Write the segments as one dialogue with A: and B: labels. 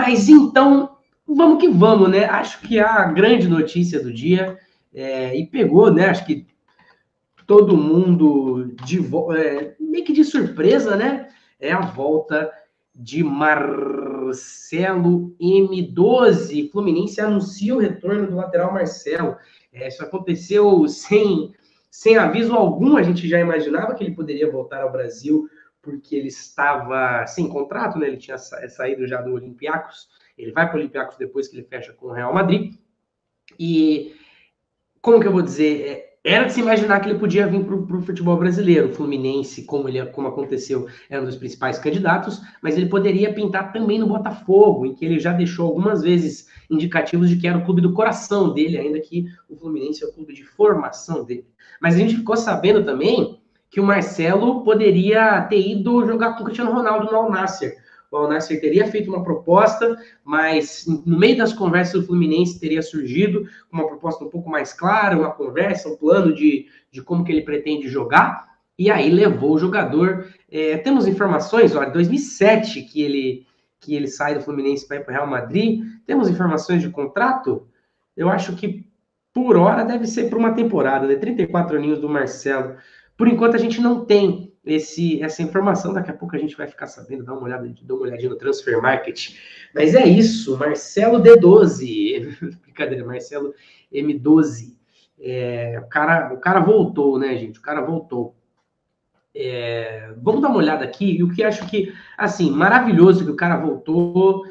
A: Mas então, vamos que vamos, né? Acho que a grande notícia do dia, e pegou, né? Acho que todo mundo meio que de surpresa, né? É a volta de Marcelo M12. Fluminense anuncia o retorno do lateral Marcelo. Isso aconteceu sem aviso algum. A gente já imaginava que ele poderia voltar ao Brasil porque ele estava sem contrato, né? Ele tinha saído já do Olympiacos. Ele vai para o Olympiacos depois que ele fecha com o Real Madrid. E como que eu vou dizer? Era de se imaginar que ele podia vir para o futebol brasileiro. O Fluminense, como aconteceu, era um dos principais candidatos, mas ele poderia pintar também no Botafogo, em que ele já deixou algumas vezes indicativos de que era o clube do coração dele, ainda que o Fluminense é o clube de formação dele. Mas a gente ficou sabendo também que o Marcelo poderia ter ido jogar com o Cristiano Ronaldo no Al Nassr. O Al Nassr teria feito uma proposta, mas no meio das conversas do Fluminense teria surgido uma proposta um pouco mais clara, uma conversa, um plano de como que ele pretende jogar, e aí levou o jogador. Temos informações, olha, 2007 que ele sai do Fluminense para ir para o Real Madrid, temos informações de contrato, eu acho que por hora deve ser por uma temporada, né? 34 aninhos do Marcelo. Por enquanto a gente não tem essa informação, daqui a pouco a gente vai ficar sabendo, dá uma olhadinha no Transfer Market. Mas é isso, Marcelo D12, brincadeira, Marcelo M12. O cara voltou, né, gente? O cara voltou. Vamos dar uma olhada aqui, e o que acho que, assim, maravilhoso que o cara voltou,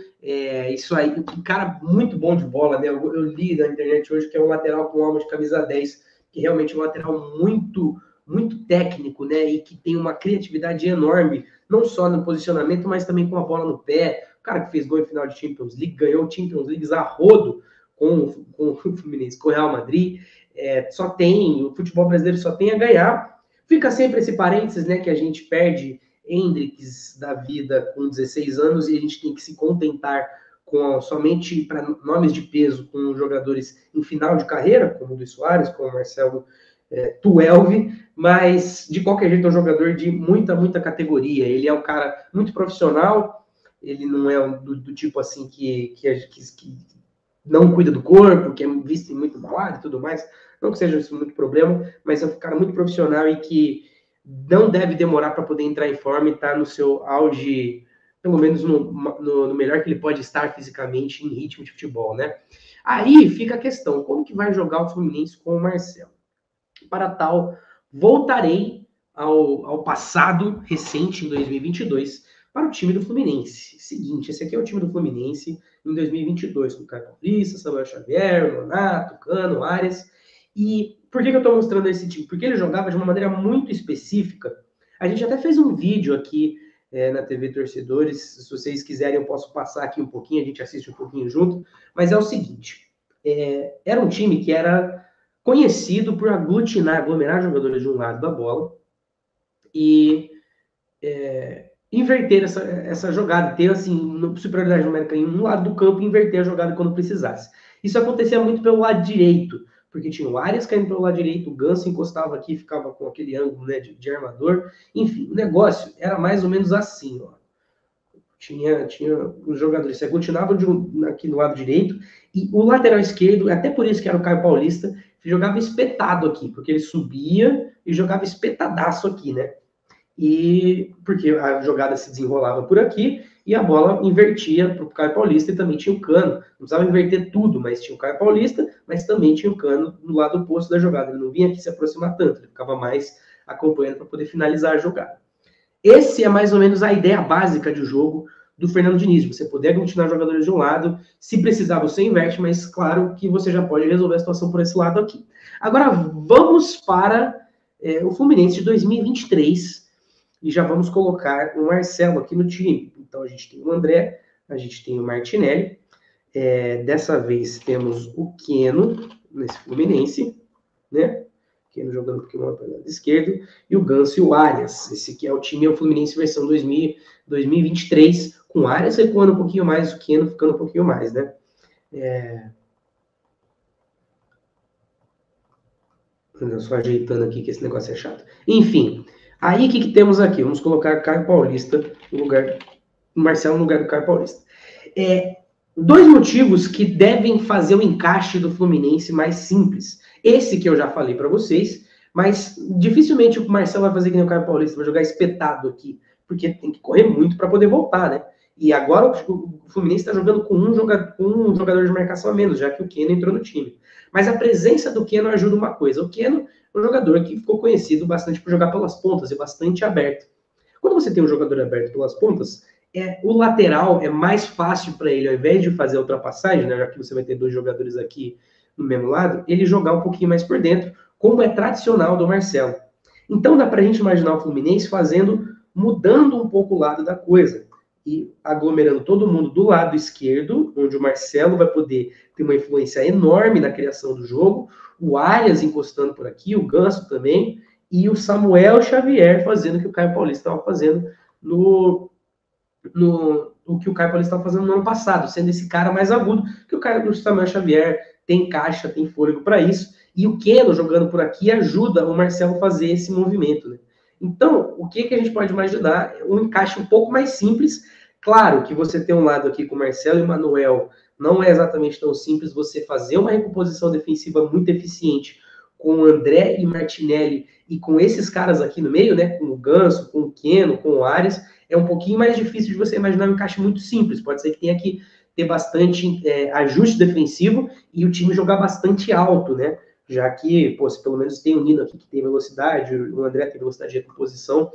A: isso aí, um cara muito bom de bola, né? Eu li na internet hoje que é um lateral com alma de camisa 10, que realmente é um lateral muito técnico, né? E que tem uma criatividade enorme, não só no posicionamento, mas também com a bola no pé. O cara que fez gol em final de Champions League, ganhou Champions League a rodo com o Fluminense, com o Real Madrid. O futebol brasileiro só tem a ganhar. Fica sempre esse parênteses, né? Que a gente perde Hendrix da vida com 16 anos e a gente tem que se contentar somente para nomes de peso com jogadores em final de carreira, como o Luis Soares, como o Marcelo Tuelvi, mas de qualquer jeito é um jogador de muita categoria. Ele é um cara muito profissional, ele não é do tipo assim que não cuida do corpo, que é visto em muito balada e tudo mais. Não que seja isso muito problema, mas é um cara muito profissional e que não deve demorar para poder entrar em forma e estar no seu auge, pelo menos no melhor que ele pode estar fisicamente em ritmo de futebol, né? Aí fica a questão, como que vai jogar o Fluminense com o Marcelo? Para tal, voltarei ao passado recente, em 2022, para o time do Fluminense. Seguinte, esse aqui é o time do Fluminense em 2022, com o Caio Paulista, Samuel Xavier, Nonato, Cano, Arias. E por que eu estou mostrando esse time? Porque ele jogava de uma maneira muito específica. A gente até fez um vídeo aqui na TV Torcedores. Se vocês quiserem, eu posso passar aqui um pouquinho, a gente assiste um pouquinho junto. Mas é o seguinte, era um time que era conhecido por aglomerar jogadores de um lado da bola e inverter essa jogada, ter assim, superioridade numérica em um lado do campo e inverter a jogada quando precisasse. Isso acontecia muito pelo lado direito, porque tinha o Arias caindo pelo lado direito, o Ganso encostava aqui, ficava com aquele ângulo, né, de armador. Enfim, o negócio era mais ou menos assim, ó. Tinha os jogadores se aglutinavam aqui no lado direito, e o lateral esquerdo, até por isso que era o Caio Paulista, jogava espetado aqui, porque ele subia e jogava espetadaço aqui, né? E porque a jogada se desenrolava por aqui e a bola invertia para o Caio Paulista e também tinha o Cano. Não precisava inverter tudo, mas tinha o Caio Paulista, mas também tinha o Cano no lado oposto da jogada. Ele não vinha aqui se aproximar tanto, ele ficava mais acompanhando para poder finalizar a jogada. Esse é mais ou menos a ideia básica de jogo do Fernando Diniz. Você poder aglutinar jogadores de um lado, se precisar você inverte, mas claro que você já pode resolver a situação por esse lado aqui. Agora vamos para o Fluminense de 2023 e já vamos colocar o Marcelo aqui no time. Então a gente tem o André, a gente tem o Martinelli, dessa vez temos o Keno nesse Fluminense, né? Keno jogando um pouquinho mais para o lado esquerdo, e o Ganso e o Arias. Esse aqui é o time, é o Fluminense versão 2023, com o Arias recuando um pouquinho mais, o Keno ficando um pouquinho mais, né? Só ajeitando aqui, que esse negócio é chato. Enfim, aí o que temos aqui? Vamos colocar Caio Paulista no lugar, Marcelo no lugar do Caio Paulista. Dois motivos que devem fazer o encaixe do Fluminense mais simples. Esse que eu já falei para vocês, mas dificilmente o Marcelo vai fazer que nem o Caio Paulista, vai jogar espetado aqui, porque tem que correr muito para poder voltar, né? E agora o Fluminense está jogando com um jogador de marcação a menos, já que o Keno entrou no time. Mas a presença do Keno ajuda uma coisa. O Keno é um jogador que ficou conhecido bastante por jogar pelas pontas e bastante aberto. Quando você tem um jogador aberto pelas pontas, o lateral é mais fácil para ele, ao invés de fazer a ultrapassagem, né, já que você vai ter dois jogadores aqui no mesmo lado, ele jogar um pouquinho mais por dentro, como é tradicional do Marcelo. Então dá para a gente imaginar o Fluminense mudando um pouco o lado da coisa e aglomerando todo mundo do lado esquerdo, onde o Marcelo vai poder ter uma influência enorme na criação do jogo, o Arias encostando por aqui, o Ganso também, e o Samuel Xavier fazendo o que o Caio Paulista estava fazendo o que o Caio Paulista estava fazendo no ano passado, sendo esse cara mais agudo, que o Samuel Xavier tem caixa, tem fôlego para isso, e o Keno jogando por aqui ajuda o Marcelo a fazer esse movimento, né? Então, o que a gente pode imaginar? Um encaixe um pouco mais simples. Claro que você tem um lado aqui com o Marcelo e o Manuel, não é exatamente tão simples você fazer uma recomposição defensiva muito eficiente com o André e Martinelli e com esses caras aqui no meio, né? Com o Ganso, com o Keno, com o Arias, é um pouquinho mais difícil de você imaginar um encaixe muito simples. Pode ser que tenha que ter bastante ajuste defensivo e o time jogar bastante alto, né? Já que, pô, se pelo menos tem o Nino aqui que tem velocidade, o André tem velocidade de recomposição.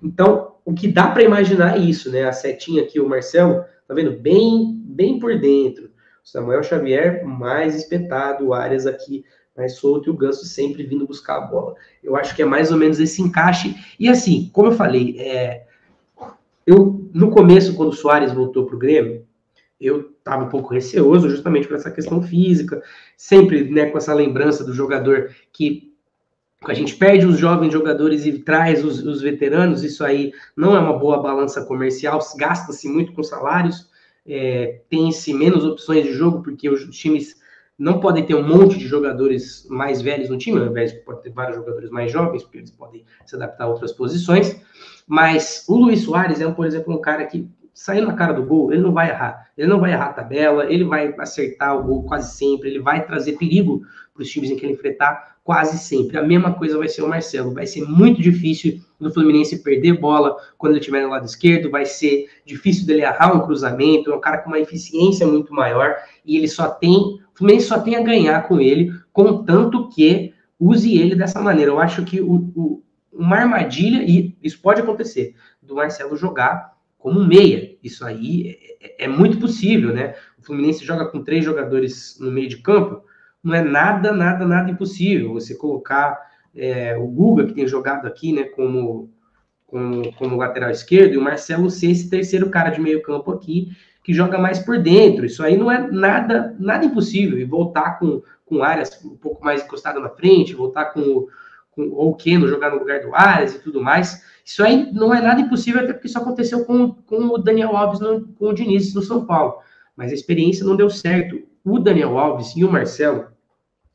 A: Então, o que dá para imaginar é isso, né? A setinha aqui, o Marcelo, tá vendo? Bem por dentro. O Samuel Xavier mais espetado, o Arias aqui mais solto e o Ganso sempre vindo buscar a bola. Eu acho que é mais ou menos esse encaixe. E assim, como eu falei, no começo, quando o Soares voltou para o Grêmio, eu estava um pouco receoso justamente por essa questão física, sempre, né, com essa lembrança do jogador que a gente perde os jovens jogadores e traz os veteranos, isso aí não é uma boa balança comercial, gasta-se muito com salários, tem-se menos opções de jogo, porque os times não podem ter um monte de jogadores mais velhos no time, ao invés de pode ter vários jogadores mais jovens, porque eles podem se adaptar a outras posições, mas o Luis Soares por exemplo, um cara que saindo na cara do gol, ele não vai errar. Ele não vai errar a tabela, ele vai acertar o gol quase sempre, ele vai trazer perigo para os times em que ele enfrentar quase sempre. A mesma coisa vai ser o Marcelo. Vai ser muito difícil do Fluminense perder bola quando ele estiver no lado esquerdo, vai ser difícil dele errar um cruzamento, é um cara com uma eficiência muito maior e o Fluminense só tem a ganhar com ele, contanto que use ele dessa maneira. Eu acho que uma armadilha, e isso pode acontecer, do Marcelo jogar como meia. Isso aí é muito possível, né? O Fluminense joga com 3 jogadores no meio de campo, não é nada impossível. Você colocar o Guga, que tem jogado aqui, né, como lateral esquerdo, e o Marcelo ser esse terceiro cara de meio campo aqui, que joga mais por dentro. Isso aí não é nada impossível. E voltar com Arias um pouco mais encostado na frente, voltar com o Keno jogar no lugar do Arias e tudo mais. Isso aí não é nada impossível, até porque isso aconteceu com o Daniel Alves, com o Diniz no São Paulo. Mas a experiência não deu certo. O Daniel Alves e o Marcelo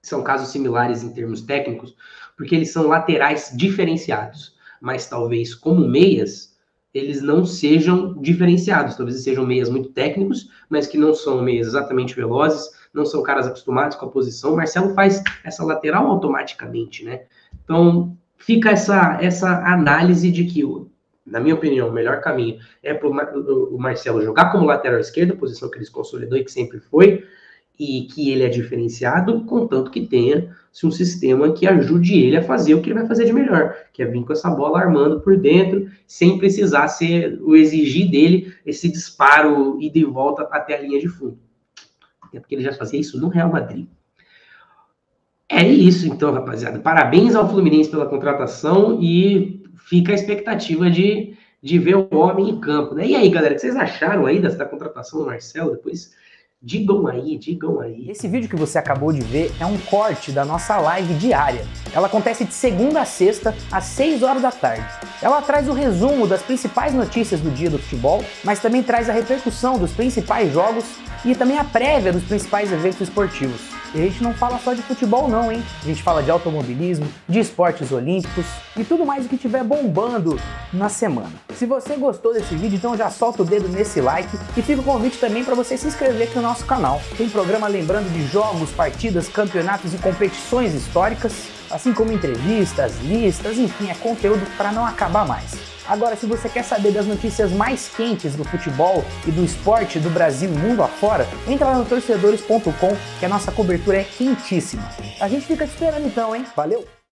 A: são casos similares em termos técnicos, porque eles são laterais diferenciados. Mas talvez como meias, eles não sejam diferenciados. Talvez eles sejam meias muito técnicos, mas que não são meias exatamente velozes, não são caras acostumados com a posição. O Marcelo faz essa lateral automaticamente, né? Então, fica essa análise de que, na minha opinião, o melhor caminho é para o Marcelo jogar como lateral esquerdo, posição que ele se consolidou e que sempre foi, e que ele é diferenciado, contanto que tenha um sistema que ajude ele a fazer o que ele vai fazer de melhor, que é vir com essa bola armando por dentro, sem precisar exigir dele esse disparo ida e volta até a linha de fundo. Até porque ele já fazia isso no Real Madrid. É isso, então, rapaziada. Parabéns ao Fluminense pela contratação e fica a expectativa de ver o homem em campo, né? E aí, galera, o que vocês acharam aí da contratação do Marcelo? Depois digam aí.
B: Esse vídeo que você acabou de ver é um corte da nossa live diária. Ela acontece de segunda a sexta, às 6 horas da tarde. Ela traz o resumo das principais notícias do dia do futebol, mas também traz a repercussão dos principais jogos e também a prévia dos principais eventos esportivos. E a gente não fala só de futebol não, hein? A gente fala de automobilismo, de esportes olímpicos e tudo mais o que estiver bombando na semana. Se você gostou desse vídeo, então já solta o dedo nesse like e fica o convite também para você se inscrever aqui no nosso canal. Tem programa lembrando de jogos, partidas, campeonatos e competições históricas, assim como entrevistas, listas, enfim, é conteúdo para não acabar mais. Agora, se você quer saber das notícias mais quentes do futebol e do esporte do Brasil e mundo afora, entra lá no torcedores.com, que a nossa cobertura é quentíssima. A gente fica te esperando então, hein? Valeu!